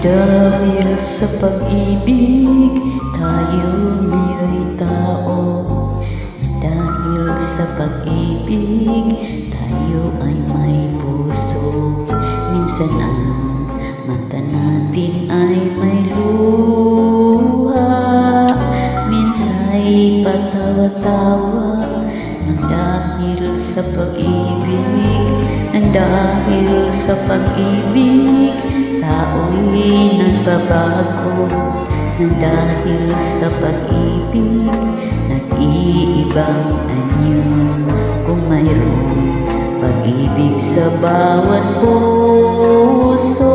Dahil sa pag-ibig, tayo may tao. Dahil sa pag-ibig, tayo ay may puso. Minsan ang mata natin ay may luha, minsa'y patawa-tawa. Nang dahil sa pag-ibig, nang dahil sa pag-ibig, tao'y nagbabago. Nang dahil sa pag-ibig, nag-iibang anyo. Kung mayroong pag-ibig sa bawat puso,